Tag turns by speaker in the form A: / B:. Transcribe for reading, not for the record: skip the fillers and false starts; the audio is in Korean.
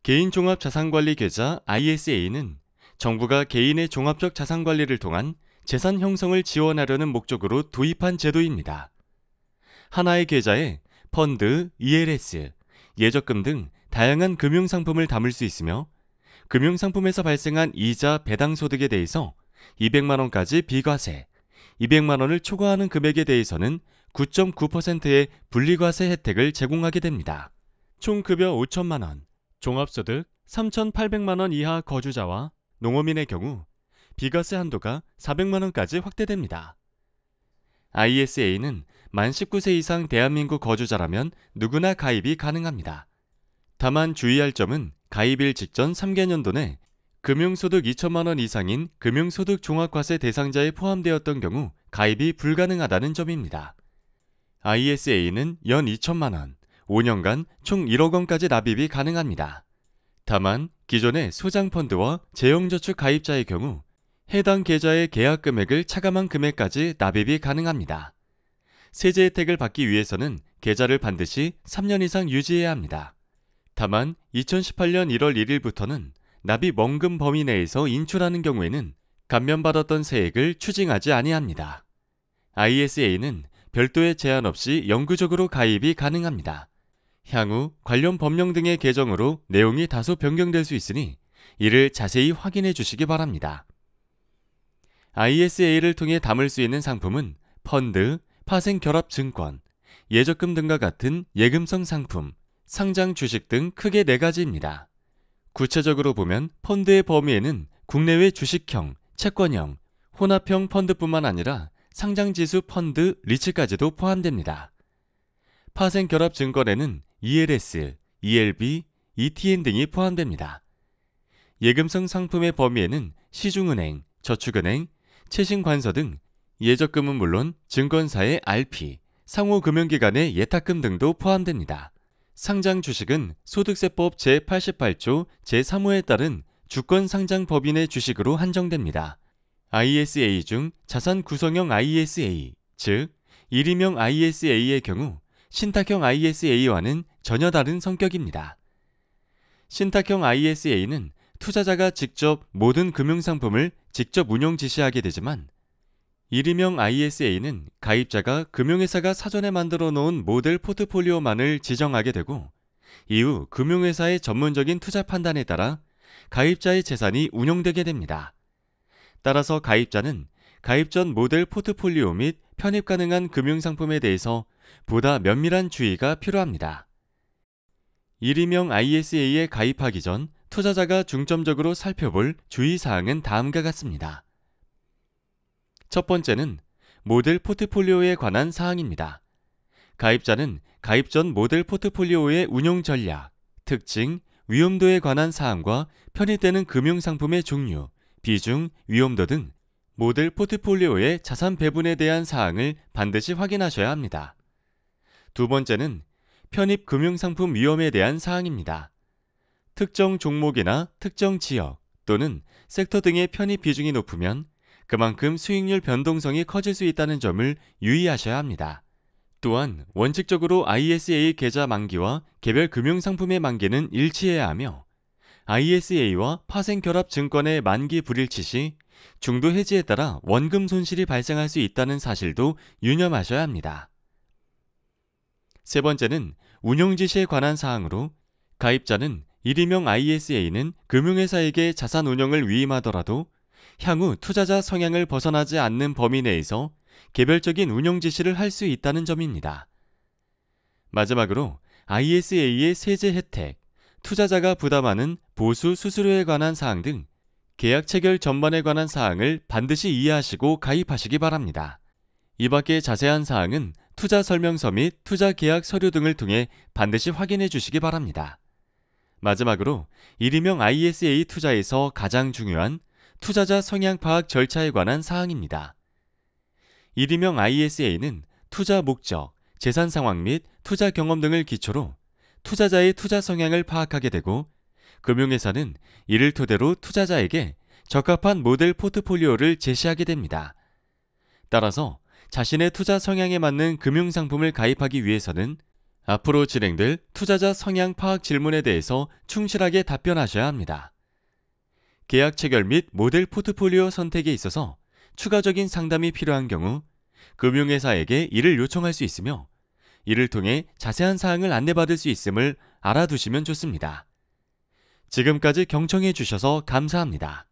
A: 개인종합자산관리 계좌 ISA는 정부가 개인의 종합적 자산관리를 통한 재산 형성을 지원하려는 목적으로 도입한 제도입니다. 하나의 계좌에 펀드, ELS, 예적금 등 다양한 금융상품을 담을 수 있으며 금융상품에서 발생한 이자 배당 소득에 대해서 200만 원까지 비과세, 200만 원을 초과하는 금액에 대해서는 9.9%의 분리과세 혜택을 제공하게 됩니다. 총 급여 5천만 원, 종합소득 3,800만 원 이하 거주자와 농어민의 경우 비과세 한도가 400만 원까지 확대됩니다. ISA는 만 19세 이상 대한민국 거주자라면 누구나 가입이 가능합니다. 다만 주의할 점은 가입일 직전 3개년도 내 금융소득 2천만 원 이상인 금융소득 종합과세 대상자에 포함되었던 경우 가입이 불가능하다는 점입니다. ISA는 연 2천만 원, 5년간 총 1억 원까지 납입이 가능합니다. 다만 기존의 소장펀드와 재형저축 가입자의 경우 해당 계좌의 계약 금액을 차감한 금액까지 납입이 가능합니다. 세제 혜택을 받기 위해서는 계좌를 반드시 3년 이상 유지해야 합니다. 다만 2018년 1월 1일부터는 납입 원금 범위 내에서 인출하는 경우에는 감면받았던 세액을 추징하지 아니합니다. ISA는 별도의 제한 없이 영구적으로 가입이 가능합니다. 향후 관련 법령 등의 개정으로 내용이 다소 변경될 수 있으니 이를 자세히 확인해 주시기 바랍니다. ISA를 통해 담을 수 있는 상품은 펀드, 파생결합증권, 예적금 등과 같은 예금성 상품, 상장 주식 등 크게 4가지입니다. 구체적으로 보면 펀드의 범위에는 국내외 주식형, 채권형, 혼합형 펀드뿐만 아니라 상장지수 펀드, 리츠까지도 포함됩니다. 파생결합증권에는 ELS, ELB, ETN 등이 포함됩니다. 예금성 상품의 범위에는 시중은행, 저축은행, 채신관서 등 예적금은 물론 증권사의 RP, 상호금융기관의 예탁금 등도 포함됩니다. 상장 주식은 소득세법 제88조 제3호에 따른 주권상장법인의 주식으로 한정됩니다. ISA 중 자산 구성형 ISA, 즉 일임형 ISA의 경우 신탁형 ISA와는 전혀 다른 성격입니다. 신탁형 ISA는 투자자가 직접 모든 금융상품을 직접 운용 지시하게 되지만 일임형 ISA는 가입자가 금융회사가 사전에 만들어 놓은 모델 포트폴리오만을 지정하게 되고 이후 금융회사의 전문적인 투자 판단에 따라 가입자의 재산이 운용되게 됩니다. 따라서 가입자는 가입 전 모델 포트폴리오 및 편입 가능한 금융상품에 대해서 보다 면밀한 주의가 필요합니다. 일임형 ISA에 가입하기 전 투자자가 중점적으로 살펴볼 주의사항은 다음과 같습니다. 첫 번째는 모델 포트폴리오에 관한 사항입니다. 가입자는 가입 전 모델 포트폴리오의 운용 전략, 특징, 위험도에 관한 사항과 편입되는 금융상품의 종류, 비중, 위험도 등 모델 포트폴리오의 자산 배분에 대한 사항을 반드시 확인하셔야 합니다. 두 번째는 편입 금융상품 위험에 대한 사항입니다. 특정 종목이나 특정 지역 또는 섹터 등의 편입 비중이 높으면 그만큼 수익률 변동성이 커질 수 있다는 점을 유의하셔야 합니다. 또한 원칙적으로 ISA 계좌 만기와 개별 금융상품의 만기는 일치해야 하며 ISA와 파생결합증권의 만기 불일치 시 중도 해지에 따라 원금 손실이 발생할 수 있다는 사실도 유념하셔야 합니다. 세 번째는 운용지시에 관한 사항으로 가입자는 일임형 ISA는 금융회사에게 자산 운용을 위임하더라도 향후 투자자 성향을 벗어나지 않는 범위 내에서 개별적인 운용 지시를 할 수 있다는 점입니다. 마지막으로 ISA의 세제 혜택, 투자자가 부담하는 보수 수수료에 관한 사항 등 계약 체결 전반에 관한 사항을 반드시 이해하시고 가입하시기 바랍니다. 이 밖의 자세한 사항은 투자 설명서 및 투자 계약 서류 등을 통해 반드시 확인해 주시기 바랍니다. 마지막으로 일임형 ISA 투자에서 가장 중요한 투자자 성향 파악 절차에 관한 사항입니다. 일임형 ISA는 투자 목적, 재산 상황 및 투자 경험 등을 기초로 투자자의 투자 성향을 파악하게 되고 금융회사는 이를 토대로 투자자에게 적합한 모델 포트폴리오를 제시하게 됩니다. 따라서 자신의 투자 성향에 맞는 금융상품을 가입하기 위해서는 앞으로 진행될 투자자 성향 파악 질문에 대해서 충실하게 답변하셔야 합니다. 계약 체결 및 모델 포트폴리오 선택에 있어서 추가적인 상담이 필요한 경우 금융회사에게 이를 요청할 수 있으며 이를 통해 자세한 사항을 안내받을 수 있음을 알아두시면 좋습니다. 지금까지 경청해 주셔서 감사합니다.